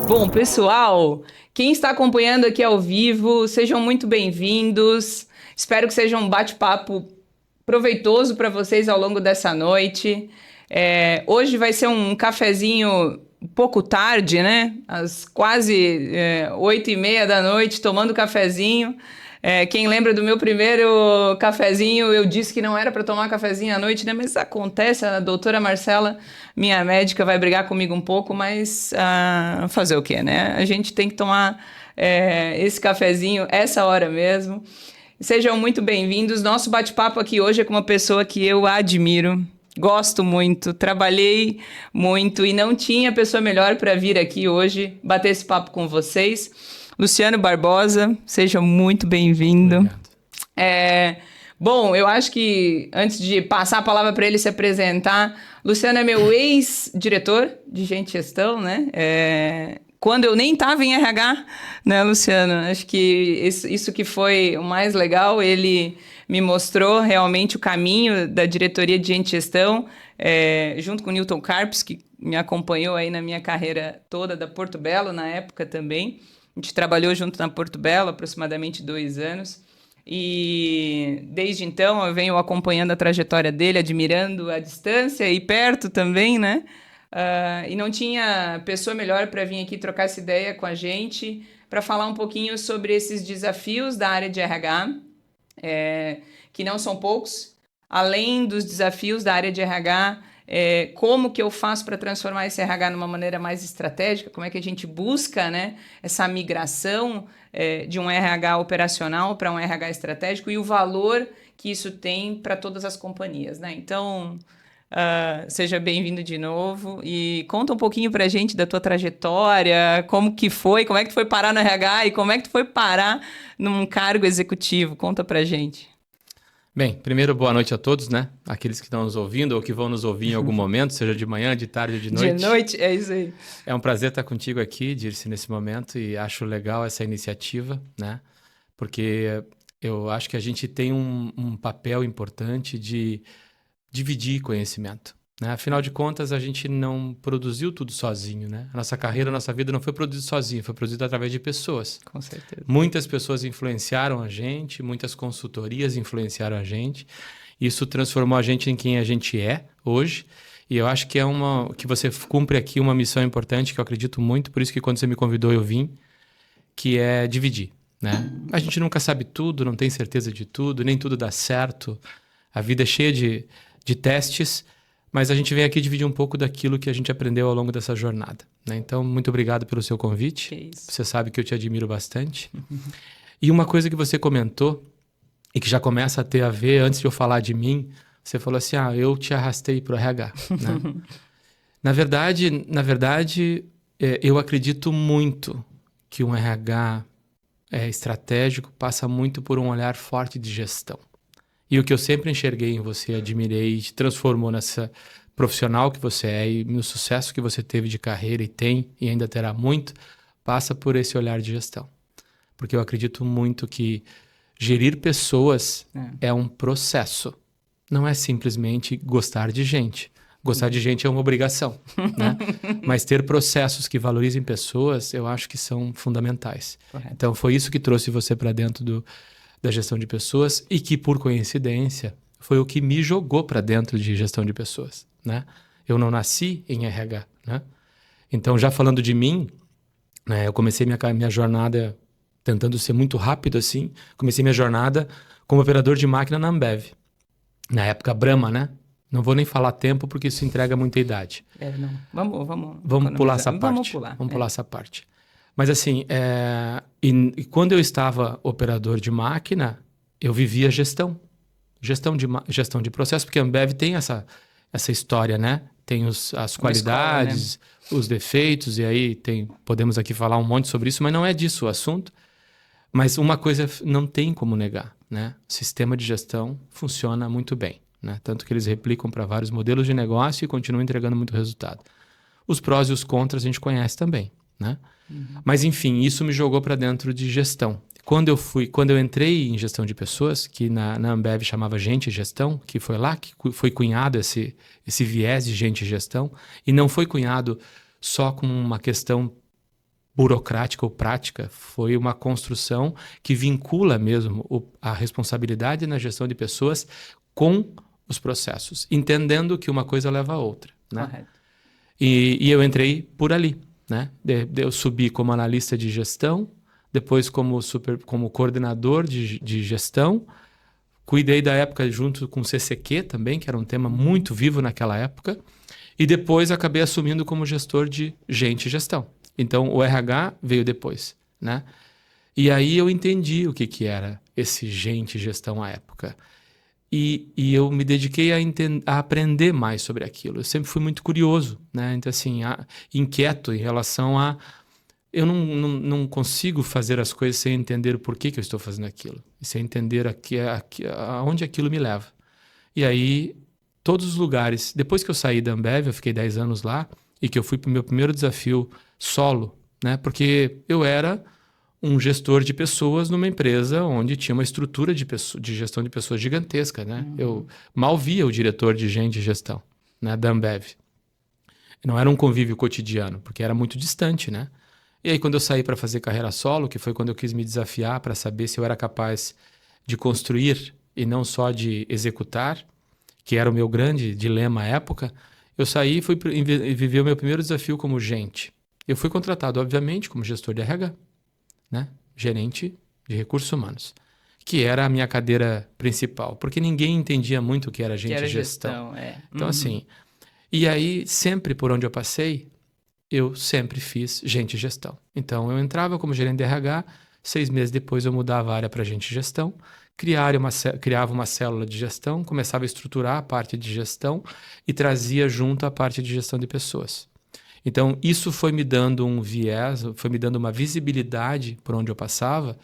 Bom, pessoal, quem está acompanhando aqui ao vivo, sejam muito bem-vindos. Espero que seja um bate-papo proveitoso para vocês ao longo dessa noite. Hoje vai ser um cafezinho um pouco tarde, né? Às quase 8h30 da noite, tomando cafezinho. Quem lembra do meu primeiro cafezinho, eu disse que não era para tomar cafezinho à noite, né? Mas acontece, a doutora Marcela, minha médica, vai brigar comigo um pouco, mas fazer o quê, né? A gente tem que tomar esse cafezinho essa hora mesmo. Sejam muito bem-vindos. Nosso bate-papo aqui hoje é com uma pessoa que eu admiro, gosto muito, trabalhei muito e não tinha pessoa melhor para vir aqui hoje bater esse papo com vocês. Luciano Barbosa, seja muito bem-vindo. Obrigado. Bom, eu acho que antes de passar a palavra para ele se apresentar, Luciano é meu ex-diretor de Gente e Gestão, né? Quando eu nem estava em RH, né, Luciano? Acho que isso que foi o mais legal, ele me mostrou realmente o caminho da diretoria de Gente e Gestão, junto com o Newton Carpes, que me acompanhou aí na minha carreira toda da Porto Belo, na época também. A gente trabalhou junto na Porto Belo aproximadamente 2 anos. E desde então eu venho acompanhando a trajetória dele, admirando à distância e perto também, né? E não tinha pessoa melhor para vir aqui trocar essa ideia com a gente, para falar um pouquinho sobre esses desafios da área de RH, que não são poucos. Além dos desafios da área de RH, como que eu faço para transformar esse RH numa maneira mais estratégica? Como é que a gente busca, né, essa migração de um RH operacional para um RH estratégico e o valor que isso tem para todas as companhias, né? Então, seja bem-vindo de novo e conta um pouquinho para a gente da tua trajetória, como é que tu foi parar no RH e como é que tu foi parar num cargo executivo. Conta para a gente. Bem, primeiro, boa noite a todos, né? Aqueles que estão nos ouvindo ou que vão nos ouvir em algum momento, seja de manhã, de tarde ou de noite. De noite, é isso aí. É um prazer estar contigo aqui, Dirce, nesse momento, e acho legal essa iniciativa, né? Porque eu acho que a gente tem um papel importante de dividir conhecimento, né? Afinal de contas, a gente não produziu tudo sozinho, né? A nossa carreira, a nossa vida não foi produzida sozinha, foi produzida através de pessoas. Com certeza. Muitas pessoas influenciaram a gente, muitas consultorias influenciaram a gente. Isso transformou a gente em quem a gente é hoje. E eu acho que que você cumpre aqui uma missão importante que eu acredito muito, por isso que quando você me convidou eu vim, que é dividir, né? A gente nunca sabe tudo, não tem certeza de tudo, nem tudo dá certo. A vida é cheia de testes, mas a gente vem aqui dividir um pouco daquilo que a gente aprendeu ao longo dessa jornada, né? Então, muito obrigado pelo seu convite. Que isso. Você sabe que eu te admiro bastante. E uma coisa que você comentou, e que já começa a ter a ver, antes de eu falar de mim, você falou assim, eu te arrastei para o RH, né? Na verdade, eu acredito muito que um RH estratégico passa muito por um olhar forte de gestão. E o que eu sempre enxerguei em você, admirei, te transformou nessa profissional que você é e no sucesso que você teve de carreira e tem e ainda terá muito, passa por esse olhar de gestão. Porque eu acredito muito que gerir pessoas é um processo. Não é simplesmente gostar de gente. Gostar de gente é uma obrigação, né? Mas ter processos que valorizem pessoas, eu acho que são fundamentais. Correto. Então, foi isso que trouxe você para dentro da gestão de pessoas e que, por coincidência, foi o que me jogou para dentro de gestão de pessoas, né? Eu não nasci em RH, né? Então, já falando de mim, né, eu comecei minha jornada tentando ser muito rápido assim. Comecei minha jornada como operador de máquina na Ambev. Na época, Brahma, né? Não vou nem falar tempo porque isso entrega muita idade. Vamos pular essa parte. Vamos pular essa parte. Mas assim, e quando eu estava operador de máquina, eu vivia gestão de processo, porque a Ambev tem essa história, né? Tem as qualidades, escola, né? Os defeitos, e aí podemos aqui falar um monte sobre isso, mas não é disso o assunto. Mas uma coisa não tem como negar, né? O sistema de gestão funciona muito bem, né? Tanto que eles replicam para vários modelos de negócio e continuam entregando muito resultado. Os prós e os contras a gente conhece também, né? Mas, enfim, isso me jogou para dentro de gestão. Quando eu entrei em gestão de pessoas, que na Ambev chamava Gente e Gestão, que foi lá que foi cunhado esse viés de gente e gestão, e não foi cunhado só com uma questão burocrática ou prática, foi uma construção que vincula mesmo a responsabilidade na gestão de pessoas com os processos, entendendo que uma coisa leva a outra, né? Correto. E eu entrei por ali, né? Eu subi como analista de gestão, depois como coordenador de gestão, cuidei da época junto com o CCQ também, que era um tema muito vivo naquela época, e depois acabei assumindo como gestor de gente e gestão. Então, o RH veio depois, né? E aí eu entendi o que era esse gente e gestão à época. E eu me dediquei a aprender mais sobre aquilo. Eu sempre fui muito curioso, né? Então, assim, inquieto em relação a... Eu não consigo fazer as coisas sem entender o porquê que eu estou fazendo aquilo. E sem entender aonde aquilo me leva. E aí, todos os lugares... Depois que eu saí da Ambev, eu fiquei 10 anos lá, e que eu fui para o meu primeiro desafio solo, né? Porque eu era um gestor de pessoas numa empresa onde tinha uma estrutura de gestão de pessoas gigantesca, né? Eu mal via o diretor de gente de gestão, né, da Ambev. Não era um convívio cotidiano, porque era muito distante, né? E aí, quando eu saí para fazer carreira solo, que foi quando eu quis me desafiar para saber se eu era capaz de construir e não só de executar, que era o meu grande dilema à época, eu saí e fui viver o meu primeiro desafio como gente. Eu fui contratado, obviamente, como gestor de RH, né? Gerente de recursos humanos, que era a minha cadeira principal, porque ninguém entendia muito o que era gente e gestão. Então, assim, e aí, sempre por onde eu passei, eu sempre fiz gente e gestão. Então, eu entrava como gerente de RH, 6 meses depois eu mudava a área para gente e gestão, criava uma célula de gestão, começava a estruturar a parte de gestão e trazia junto a parte de gestão de pessoas. Então, isso foi me dando um viés, foi me dando uma visibilidade por onde eu passava,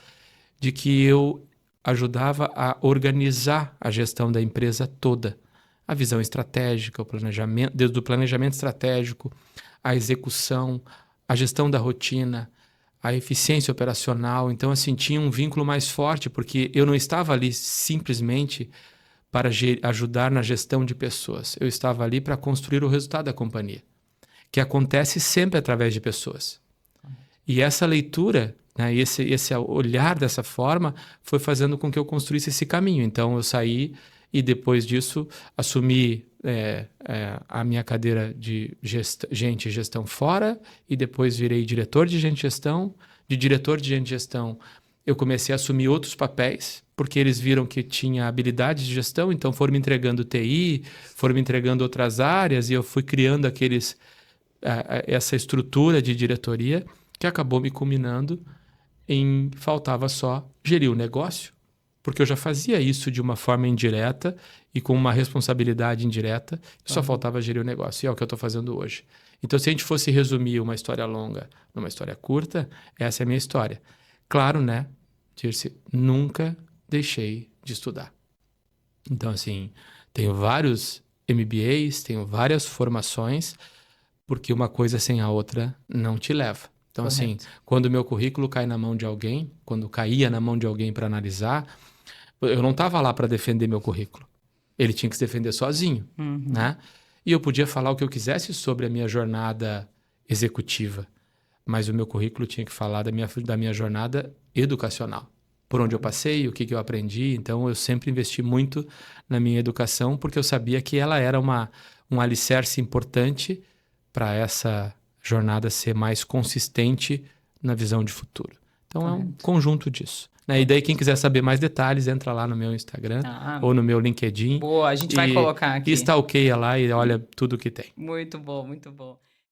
de que eu ajudava a organizar a gestão da empresa toda. A visão estratégica, o planejamento, desde o planejamento estratégico, a execução, a gestão da rotina, a eficiência operacional. Então, assim, tinha um vínculo mais forte, porque eu não estava ali simplesmente para ajudar na gestão de pessoas. Eu estava ali para construir o resultado da companhia, que acontece sempre através de pessoas. E essa leitura, né, esse olhar dessa forma, foi fazendo com que eu construísse esse caminho. Então, eu saí e depois disso assumi a minha cadeira de gente e gestão fora, e depois virei diretor de gente e gestão. De diretor de gente e gestão, eu comecei a assumir outros papéis, porque eles viram que tinha habilidades de gestão, então foram me entregando TI, foram me entregando outras áreas, e eu fui criando essa estrutura de diretoria, que acabou me culminando em faltava só gerir o negócio, porque eu já fazia isso de uma forma indireta e com uma responsabilidade indireta, só faltava gerir o negócio, e é o que eu estou fazendo hoje. Então, se a gente fosse resumir uma história longa numa história curta, essa é a minha história. Claro, né, Tirce, nunca deixei de estudar. Então, assim, tenho vários MBAs, tenho várias formações, porque uma coisa sem a outra não te leva. Então, assim, quando o meu currículo cai na mão de alguém, quando caía na mão de alguém para analisar, eu não estava lá para defender meu currículo. Ele tinha que se defender sozinho, né? E eu podia falar o que eu quisesse sobre a minha jornada executiva, mas o meu currículo tinha que falar da minha jornada educacional. Por onde eu passei, o que eu aprendi. Então, eu sempre investi muito na minha educação, porque eu sabia que ela era um alicerce importante para essa jornada ser mais consistente na visão de futuro. Então, é um conjunto disso. E daí, quem quiser saber mais detalhes, entra lá no meu Instagram ou no meu LinkedIn. Boa, a gente vai colocar aqui. E stalkeia lá e olha tudo que tem. Muito bom, muito bom.